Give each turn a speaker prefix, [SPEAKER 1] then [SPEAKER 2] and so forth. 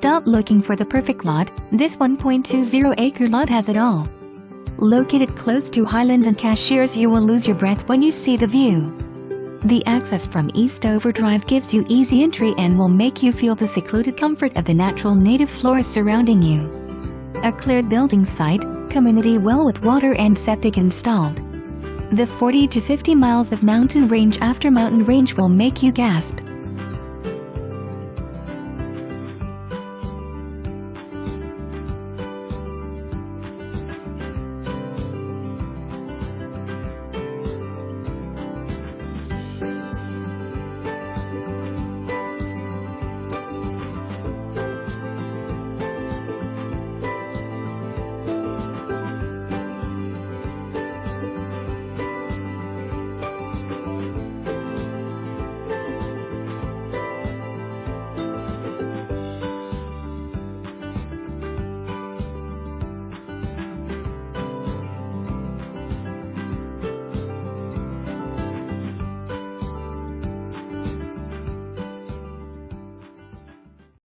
[SPEAKER 1] Stop looking for the perfect lot. This 1.20-acre lot has it all. Located close to Highlands and Cashiers, you will lose your breath when you see the view. The access from Eastover Drive gives you easy entry and will make you feel the secluded comfort of the natural native flora surrounding you. A cleared building site, community well with water and septic installed. The 40 to 50 miles of mountain range after mountain range will make you gasp.